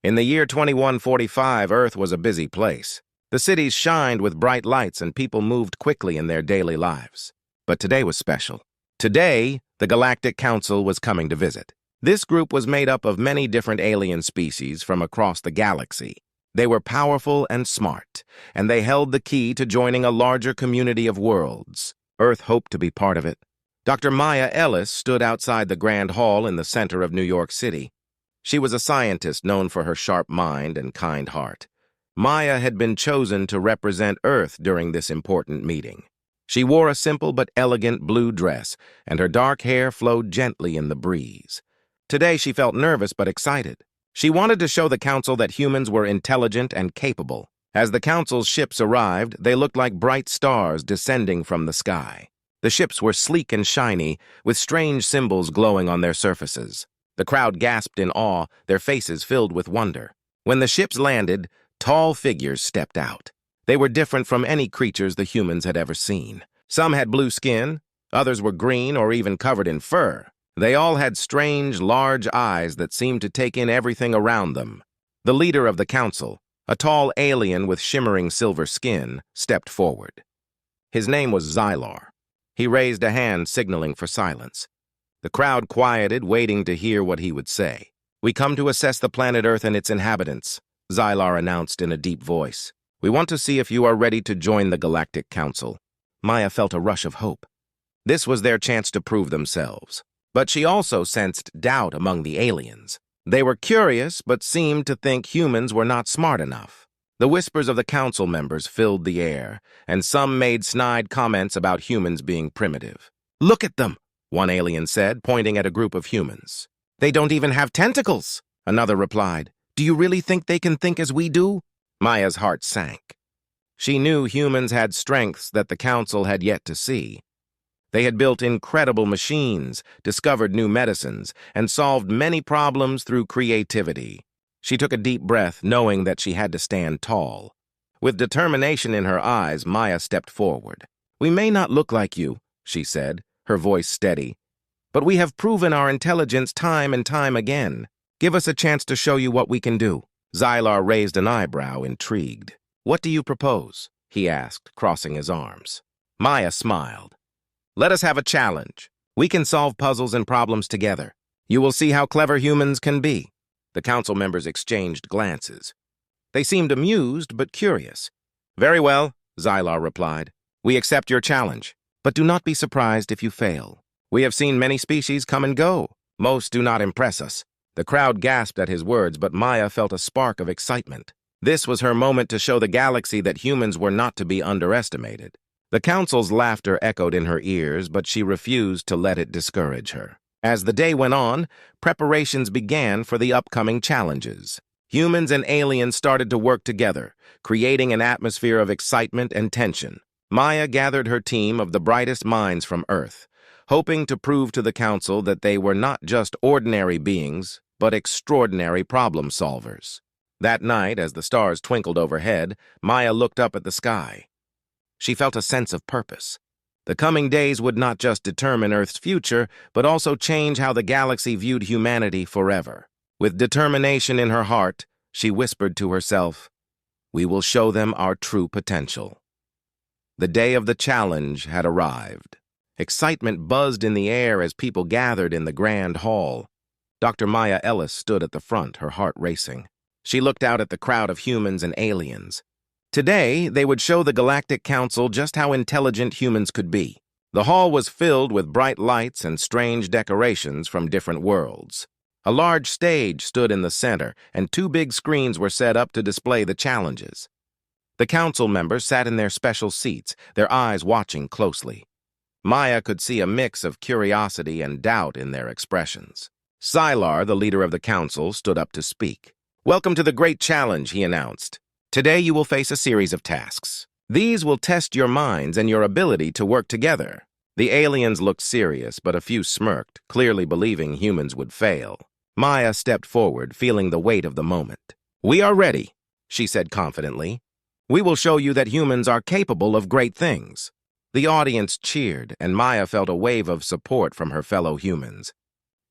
In the year 2145, Earth was a busy place. The cities shined with bright lights and people moved quickly in their daily lives. But today was special. Today, the Galactic Council was coming to visit. This group was made up of many different alien species from across the galaxy. They were powerful and smart, and they held the key to joining a larger community of worlds. Earth hoped to be part of it. Dr. Maya Ellis stood outside the Grand Hall in the center of New York City. She was a scientist known for her sharp mind and kind heart. Maya had been chosen to represent Earth during this important meeting. She wore a simple but elegant blue dress, and her dark hair flowed gently in the breeze. Today she felt nervous but excited. She wanted to show the Council that humans were intelligent and capable. As the Council's ships arrived, they looked like bright stars descending from the sky. The ships were sleek and shiny, with strange symbols glowing on their surfaces. The crowd gasped in awe, their faces filled with wonder. When the ships landed, tall figures stepped out. They were different from any creatures the humans had ever seen. Some had blue skin, others were green or even covered in fur. They all had strange, large eyes that seemed to take in everything around them. The leader of the council, a tall alien with shimmering silver skin, stepped forward. His name was Xylar. He raised a hand signaling for silence. The crowd quieted, waiting to hear what he would say. "We come to assess the planet Earth and its inhabitants," Xylar announced in a deep voice. "We want to see if you are ready to join the Galactic Council." Maya felt a rush of hope. This was their chance to prove themselves. But she also sensed doubt among the aliens. They were curious, but seemed to think humans were not smart enough. The whispers of the council members filled the air, and some made snide comments about humans being primitive. "Look at them," one alien said, pointing at a group of humans. "They don't even have tentacles," another replied. "Do you really think they can think as we do?" Maya's heart sank. She knew humans had strengths that the council had yet to see. They had built incredible machines, discovered new medicines, and solved many problems through creativity. She took a deep breath, knowing that she had to stand tall. With determination in her eyes, Maya stepped forward. "We may not look like you," she said, her voice steady, "but we have proven our intelligence time and time again. Give us a chance to show you what we can do." Xylar raised an eyebrow, intrigued. "What do you propose?" he asked, crossing his arms. Maya smiled. "Let us have a challenge. We can solve puzzles and problems together. You will see how clever humans can be." The council members exchanged glances. They seemed amused but curious. "Very well," Xylar replied. "We accept your challenge, but do not be surprised if you fail. We have seen many species come and go. Most do not impress us." The crowd gasped at his words, but Maya felt a spark of excitement. This was her moment to show the galaxy that humans were not to be underestimated. The council's laughter echoed in her ears, but she refused to let it discourage her. As the day went on, preparations began for the upcoming challenges. Humans and aliens started to work together, creating an atmosphere of excitement and tension. Maya gathered her team of the brightest minds from Earth, hoping to prove to the council that they were not just ordinary beings, but extraordinary problem solvers. That night, as the stars twinkled overhead, Maya looked up at the sky. She felt a sense of purpose. The coming days would not just determine Earth's future, but also change how the galaxy viewed humanity forever. With determination in her heart, she whispered to herself, "We will show them our true potential." The day of the challenge had arrived. Excitement buzzed in the air as people gathered in the Grand Hall. Dr. Maya Ellis stood at the front, her heart racing. She looked out at the crowd of humans and aliens. Today, they would show the Galactic Council just how intelligent humans could be. The hall was filled with bright lights and strange decorations from different worlds. A large stage stood in the center, and two big screens were set up to display the challenges. The council members sat in their special seats, their eyes watching closely. Maya could see a mix of curiosity and doubt in their expressions. Xylar, the leader of the council, stood up to speak. "Welcome to the great challenge," he announced. "Today you will face a series of tasks. These will test your minds and your ability to work together." The aliens looked serious, but a few smirked, clearly believing humans would fail. Maya stepped forward, feeling the weight of the moment. "We are ready," she said confidently. "We will show you that humans are capable of great things." The audience cheered, and Maya felt a wave of support from her fellow humans.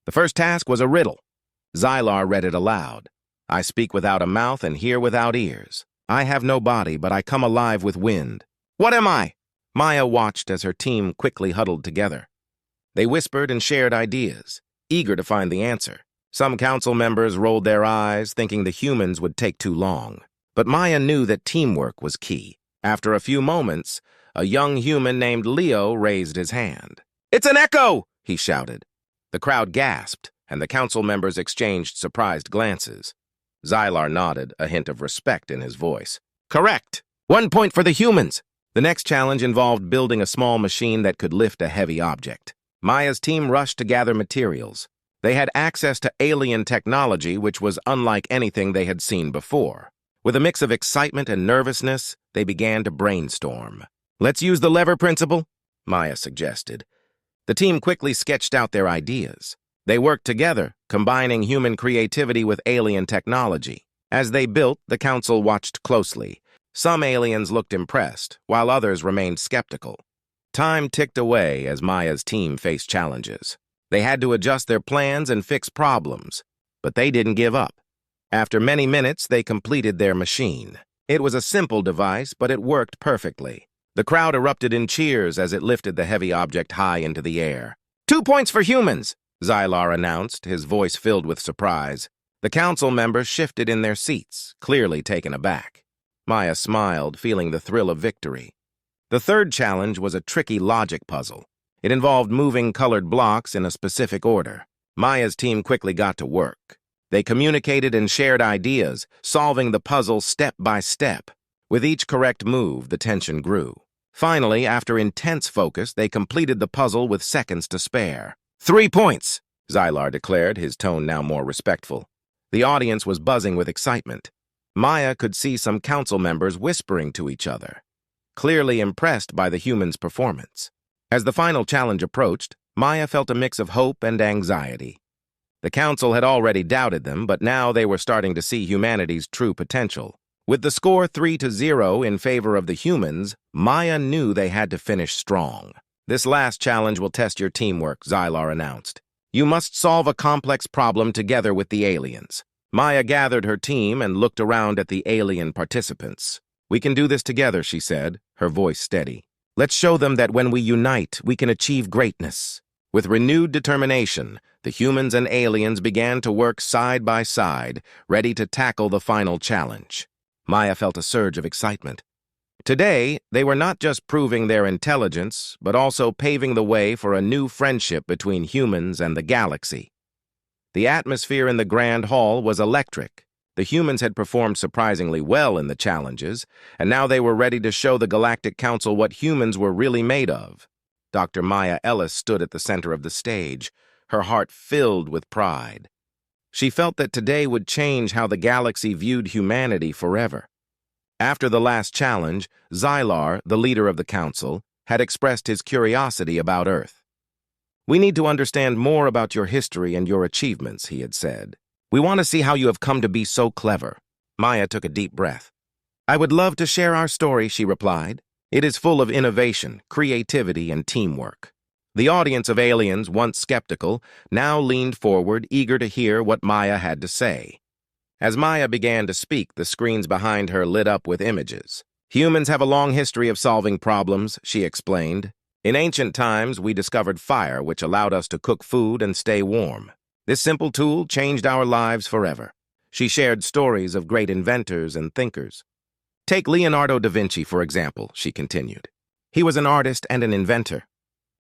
The first task was a riddle. Xylar read it aloud. I speak without a mouth and hear without ears. I have no body, but I come alive with wind. What am I? Maya watched as her team quickly huddled together. They whispered and shared ideas, eager to find the answer. Some council members rolled their eyes, thinking the humans would take too long. But Maya knew that teamwork was key. After a few moments, a young human named Leo raised his hand. "It's an echo!" he shouted. The crowd gasped, and the council members exchanged surprised glances. Xylar nodded, a hint of respect in his voice. "Correct! 1 point for the humans!" The next challenge involved building a small machine that could lift a heavy object. Maya's team rushed to gather materials. They had access to alien technology, which was unlike anything they had seen before. With a mix of excitement and nervousness, they began to brainstorm. "Let's use the lever principle," Maya suggested. The team quickly sketched out their ideas. They worked together, combining human creativity with alien technology. As they built, the council watched closely. Some aliens looked impressed, while others remained skeptical. Time ticked away as Maya's team faced challenges. They had to adjust their plans and fix problems, but they didn't give up. After many minutes, they completed their machine. It was a simple device, but it worked perfectly. The crowd erupted in cheers as it lifted the heavy object high into the air. 2 points for humans, Xylar announced, his voice filled with surprise. The council members shifted in their seats, clearly taken aback. Maya smiled, feeling the thrill of victory. The third challenge was a tricky logic puzzle. It involved moving colored blocks in a specific order. Maya's team quickly got to work. They communicated and shared ideas, solving the puzzle step by step. With each correct move, the tension grew. Finally, after intense focus, they completed the puzzle with seconds to spare. 3 points, Xylar declared, his tone now more respectful. The audience was buzzing with excitement. Maya could see some council members whispering to each other, clearly impressed by the humans' performance. As the final challenge approached, Maya felt a mix of hope and anxiety. The council had already doubted them, but now they were starting to see humanity's true potential. With the score 3-0 in favor of the humans, Maya knew they had to finish strong. "This last challenge will test your teamwork," Xylar announced. "You must solve a complex problem together with the aliens." Maya gathered her team and looked around at the alien participants. "We can do this together," she said, her voice steady. "Let's show them that when we unite, we can achieve greatness." With renewed determination, the humans and aliens began to work side by side, ready to tackle the final challenge. Maya felt a surge of excitement. Today, they were not just proving their intelligence, but also paving the way for a new friendship between humans and the galaxy. The atmosphere in the Grand Hall was electric. The humans had performed surprisingly well in the challenges, and now they were ready to show the Galactic Council what humans were really made of. Dr. Maya Ellis stood at the center of the stage, her heart filled with pride. She felt that today would change how the galaxy viewed humanity forever. After the last challenge, Xylar, the leader of the council, had expressed his curiosity about Earth. "We need to understand more about your history and your achievements," he had said. "We want to see how you have come to be so clever." Maya took a deep breath. "I would love to share our story," she replied. "It is full of innovation, creativity, and teamwork." The audience of aliens, once skeptical, now leaned forward, eager to hear what Maya had to say. As Maya began to speak, the screens behind her lit up with images. "Humans have a long history of solving problems," she explained. "In ancient times, we discovered fire, which allowed us to cook food and stay warm. This simple tool changed our lives forever." She shared stories of great inventors and thinkers. "Take Leonardo da Vinci, for example," she continued. "He was an artist and an inventor.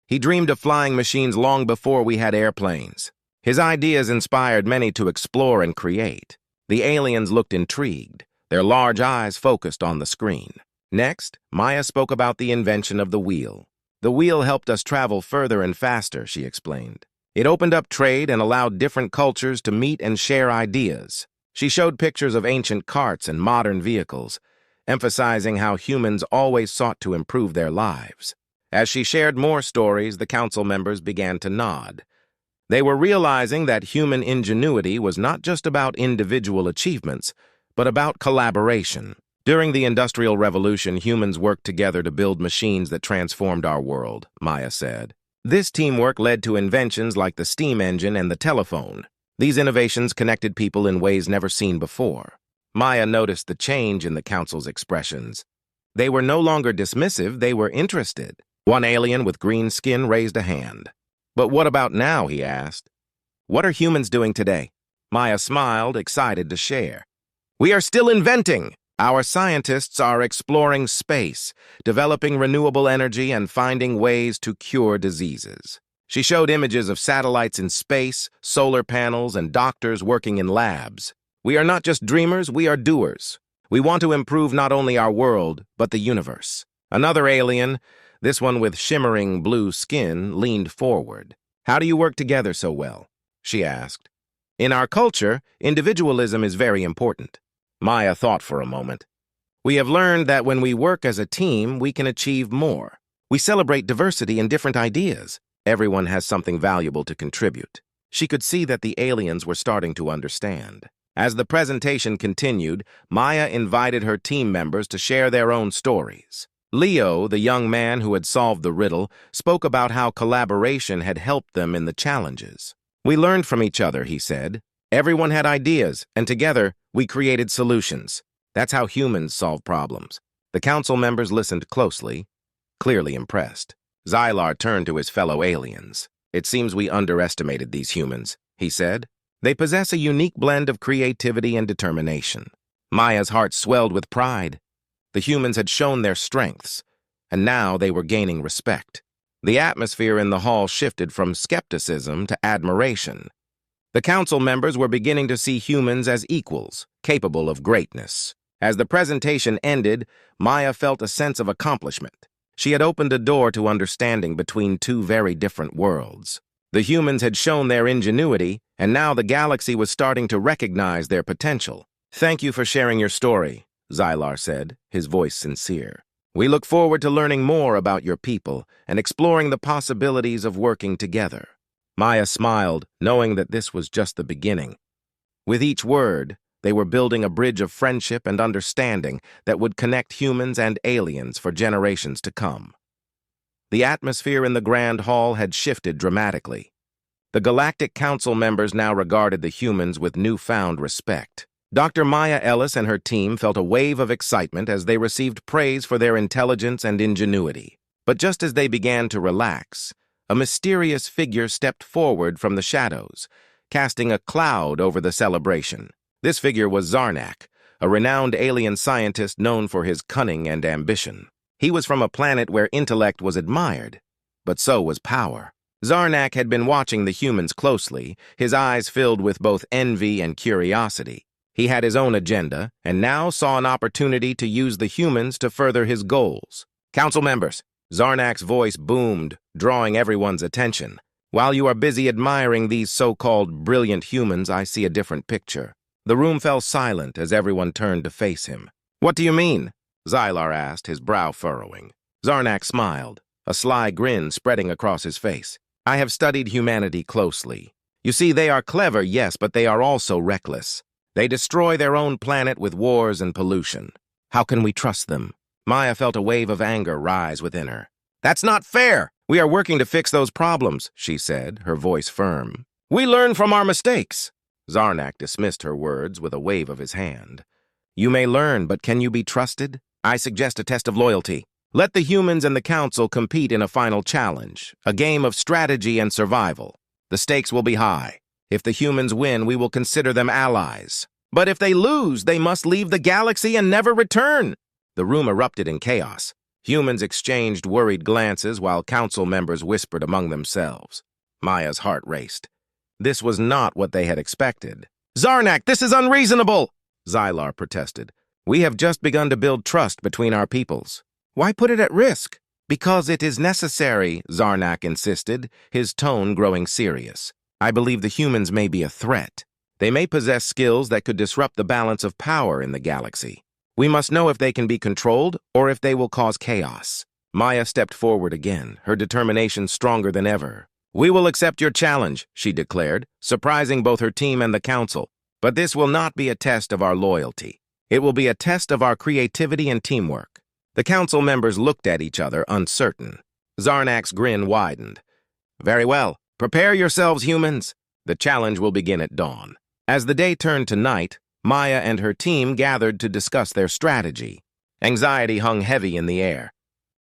He dreamed of flying machines long before we had airplanes. His ideas inspired many to explore and create." The aliens looked intrigued, their large eyes focused on the screen. Next, Maya spoke about the invention of the wheel. "The wheel helped us travel further and faster," she explained. "It opened up trade and allowed different cultures to meet and share ideas." She showed pictures of ancient carts and modern vehicles, emphasizing how humans always sought to improve their lives. As she shared more stories, the council members began to nod. They were realizing that human ingenuity was not just about individual achievements, but about collaboration. "During the Industrial Revolution, humans worked together to build machines that transformed our world," Maya said. "This teamwork led to inventions like the steam engine and the telephone. These innovations connected people in ways never seen before. Maya noticed the change in the council's expressions. They were no longer dismissive, they were interested. One alien with green skin raised a hand. "But what about now?" he asked. "What are humans doing today?" Maya smiled, excited to share. "We are still inventing. Our scientists are exploring space, developing renewable energy, and finding ways to cure diseases." She showed images of satellites in space, solar panels, and doctors working in labs. "We are not just dreamers, we are doers. We want to improve not only our world, but the universe." Another alien, this one with shimmering blue skin, leaned forward. "How do you work together so well?" she asked. "In our culture, individualism is very important." Maya thought for a moment. "We have learned that when we work as a team, we can achieve more. We celebrate diversity and different ideas. Everyone has something valuable to contribute." She could see that the aliens were starting to understand. As the presentation continued, Maya invited her team members to share their own stories. Leo, the young man who had solved the riddle, spoke about how collaboration had helped them in the challenges. "We learned from each other," he said. "Everyone had ideas, and together, we created solutions. That's how humans solve problems." The council members listened closely, clearly impressed. Xylar turned to his fellow aliens. "It seems we underestimated these humans," he said. "They possess a unique blend of creativity and determination." Maya's heart swelled with pride. The humans had shown their strengths, and now they were gaining respect. The atmosphere in the hall shifted from skepticism to admiration. The council members were beginning to see humans as equals, capable of greatness. As the presentation ended, Maya felt a sense of accomplishment. She had opened a door to understanding between two very different worlds. The humans had shown their ingenuity, and now the galaxy was starting to recognize their potential. "Thank you for sharing your story," Xylar said, his voice sincere. "We look forward to learning more about your people and exploring the possibilities of working together." Maya smiled, knowing that this was just the beginning. With each word, they were building a bridge of friendship and understanding that would connect humans and aliens for generations to come. The atmosphere in the Grand Hall had shifted dramatically. The Galactic Council members now regarded the humans with newfound respect. Dr. Maya Ellis and her team felt a wave of excitement as they received praise for their intelligence and ingenuity. But just as they began to relax, a mysterious figure stepped forward from the shadows, casting a cloud over the celebration. This figure was Zarnak, a renowned alien scientist known for his cunning and ambition. He was from a planet where intellect was admired, but so was power. Zarnak had been watching the humans closely, his eyes filled with both envy and curiosity. He had his own agenda, and now saw an opportunity to use the humans to further his goals. "Council members," Zarnak's voice boomed, drawing everyone's attention. "While you are busy admiring these so-called brilliant humans, I see a different picture." The room fell silent as everyone turned to face him. "What do you mean?" Xylar asked, his brow furrowing. Zarnak smiled, a sly grin spreading across his face. "I have studied humanity closely. You see, they are clever, yes, but they are also reckless. They destroy their own planet with wars and pollution. How can we trust them?" Maya felt a wave of anger rise within her. "That's not fair! We are working to fix those problems," she said, her voice firm. "We learn from our mistakes." Zarnak dismissed her words with a wave of his hand. "You may learn, but can you be trusted? I suggest a test of loyalty. Let the humans and the council compete in a final challenge, a game of strategy and survival. The stakes will be high. If the humans win, we will consider them allies. But if they lose, they must leave the galaxy and never return." The room erupted in chaos. Humans exchanged worried glances while council members whispered among themselves. Maya's heart raced. This was not what they had expected. "Zarnak, this is unreasonable!" Xylar protested. "We have just begun to build trust between our peoples. Why put it at risk?" "Because it is necessary," Zarnak insisted, his tone growing serious. "I believe the humans may be a threat. They may possess skills that could disrupt the balance of power in the galaxy. We must know if they can be controlled or if they will cause chaos." Maya stepped forward again, her determination stronger than ever. "We will accept your challenge," she declared, surprising both her team and the council. "But this will not be a test of our loyalty. It will be a test of our creativity and teamwork." The council members looked at each other, uncertain. Zarnak's grin widened. "Very well. Prepare yourselves, humans. The challenge will begin at dawn. As the day turned to night, Maya and her team gathered to discuss their strategy. Anxiety hung heavy in the air.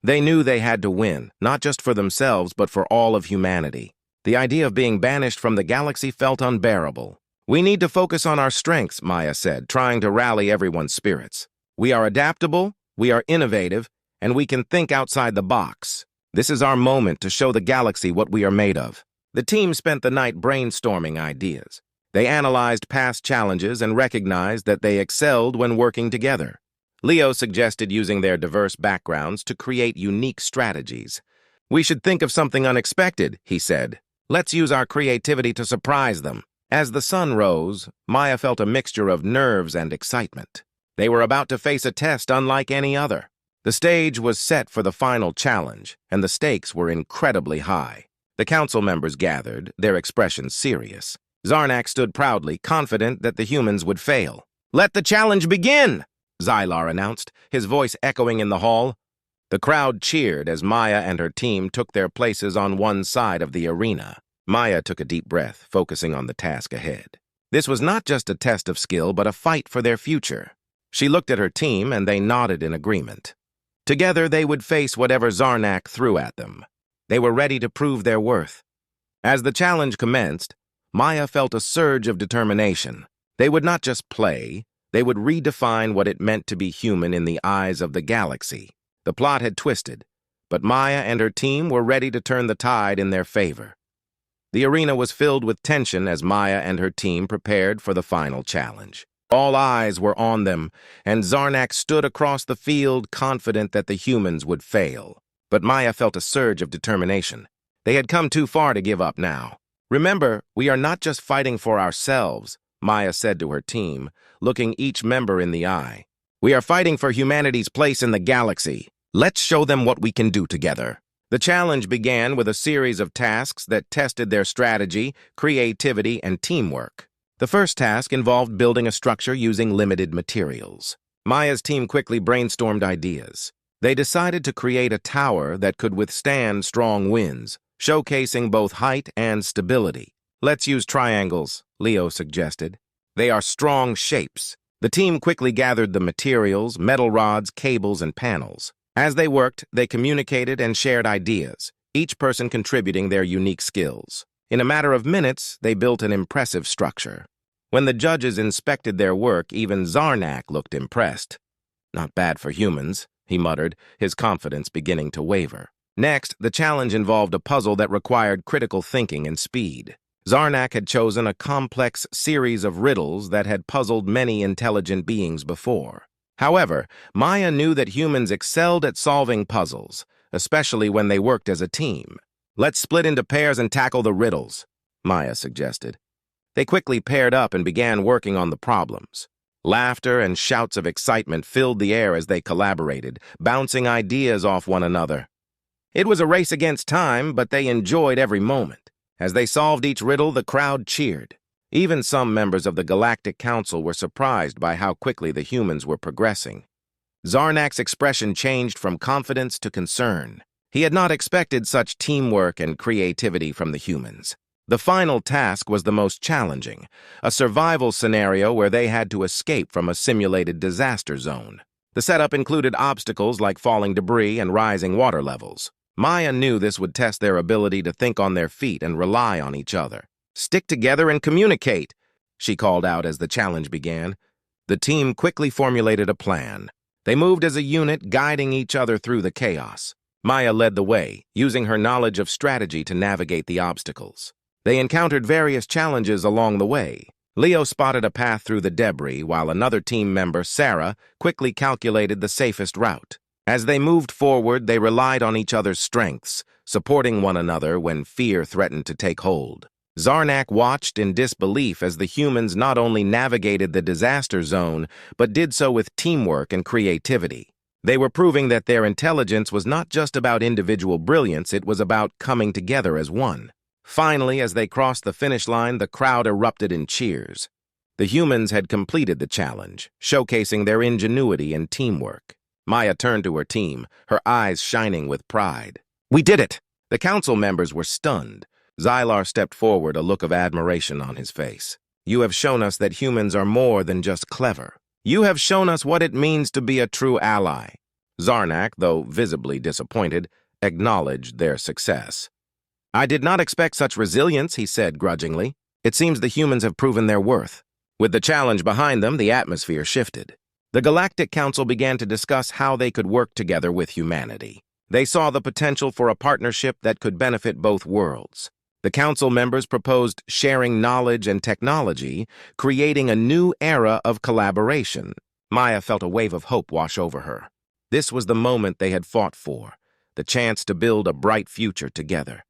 They knew they had to win, not just for themselves, but for all of humanity. The idea of being banished from the galaxy felt unbearable. "We need to focus on our strengths," Maya said, trying to rally everyone's spirits. "We are adaptable, we are innovative, and we can think outside the box. This is our moment to show the galaxy what we are made of." The team spent the night brainstorming ideas. They analyzed past challenges and recognized that they excelled when working together. Leo suggested using their diverse backgrounds to create unique strategies. "We should think of something unexpected," he said. "Let's use our creativity to surprise them." As the sun rose, Maya felt a mixture of nerves and excitement. They were about to face a test unlike any other. The stage was set for the final challenge, and the stakes were incredibly high. The council members gathered, their expressions serious. Zarnak stood proudly, confident that the humans would fail. "Let the challenge begin!" Xylar announced, his voice echoing in the hall. The crowd cheered as Maya and her team took their places on one side of the arena. Maya took a deep breath, focusing on the task ahead. This was not just a test of skill, but a fight for their future. She looked at her team, and they nodded in agreement. Together, they would face whatever Zarnak threw at them. They were ready to prove their worth. As the challenge commenced, Maya felt a surge of determination. They would not just play, they would redefine what it meant to be human in the eyes of the galaxy. The plot had twisted, but Maya and her team were ready to turn the tide in their favor. The arena was filled with tension as Maya and her team prepared for the final challenge. All eyes were on them, and Zarnak stood across the field confident that the humans would fail. But Maya felt a surge of determination. They had come too far to give up now. "Remember, we are not just fighting for ourselves," Maya said to her team, looking each member in the eye. "We are fighting for humanity's place in the galaxy. Let's show them what we can do together." The challenge began with a series of tasks that tested their strategy, creativity, and teamwork. The first task involved building a structure using limited materials. Maya's team quickly brainstormed ideas. They decided to create a tower that could withstand strong winds, showcasing both height and stability. "Let's use triangles," Leo suggested. "They are strong shapes." The team quickly gathered the materials, metal rods, cables, and panels. As they worked, they communicated and shared ideas, each person contributing their unique skills. In a matter of minutes, they built an impressive structure. When the judges inspected their work, even Zarnak looked impressed. "Not bad for humans," he muttered, his confidence beginning to waver. Next, the challenge involved a puzzle that required critical thinking and speed. Zarnak had chosen a complex series of riddles that had puzzled many intelligent beings before. However, Maya knew that humans excelled at solving puzzles, especially when they worked as a team. "Let's split into pairs and tackle the riddles," Maya suggested. They quickly paired up and began working on the problems. Laughter and shouts of excitement filled the air as they collaborated, bouncing ideas off one another. It was a race against time, but they enjoyed every moment. As they solved each riddle, the crowd cheered. Even some members of the Galactic Council were surprised by how quickly the humans were progressing. Zarnak's expression changed from confidence to concern. He had not expected such teamwork and creativity from the humans. The final task was the most challenging, a survival scenario where they had to escape from a simulated disaster zone. The setup included obstacles like falling debris and rising water levels. Maya knew this would test their ability to think on their feet and rely on each other. "Stick together and communicate," she called out as the challenge began. The team quickly formulated a plan. They moved as a unit, guiding each other through the chaos. Maya led the way, using her knowledge of strategy to navigate the obstacles. They encountered various challenges along the way. Leo spotted a path through the debris, while another team member, Sarah, quickly calculated the safest route. As they moved forward, they relied on each other's strengths, supporting one another when fear threatened to take hold. Zarnak watched in disbelief as the humans not only navigated the disaster zone, but did so with teamwork and creativity. They were proving that their intelligence was not just about individual brilliance, it was about coming together as one. Finally, as they crossed the finish line, the crowd erupted in cheers. The humans had completed the challenge, showcasing their ingenuity and teamwork. Maya turned to her team, her eyes shining with pride. "We did it!" The council members were stunned. Xylar stepped forward, a look of admiration on his face. You have shown us that humans are more than just clever. You have shown us what it means to be a true ally. Zarnak, though visibly disappointed, acknowledged their success. I did not expect such resilience, he said grudgingly. It seems the humans have proven their worth. With the challenge behind them, the atmosphere shifted. The Galactic Council began to discuss how they could work together with humanity. They saw the potential for a partnership that could benefit both worlds. The council members proposed sharing knowledge and technology, creating a new era of collaboration. Maya felt a wave of hope wash over her. This was the moment they had fought for, the chance to build a bright future together.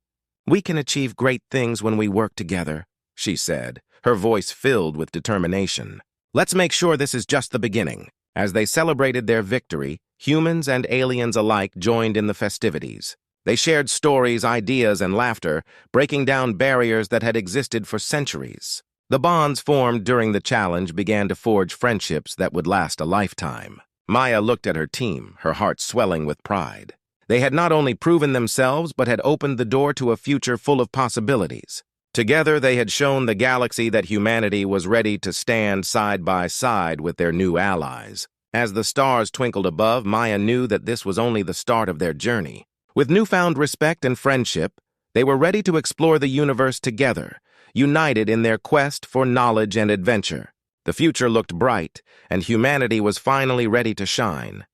We can achieve great things when we work together, she said, her voice filled with determination. Let's make sure this is just the beginning. As they celebrated their victory, humans and aliens alike joined in the festivities. They shared stories, ideas, and laughter, breaking down barriers that had existed for centuries. The bonds formed during the challenge began to forge friendships that would last a lifetime. Maya looked at her team, her heart swelling with pride. They had not only proven themselves, but had opened the door to a future full of possibilities. Together, they had shown the galaxy that humanity was ready to stand side by side with their new allies. As the stars twinkled above, Maya knew that this was only the start of their journey. With newfound respect and friendship, they were ready to explore the universe together, united in their quest for knowledge and adventure. The future looked bright, and humanity was finally ready to shine.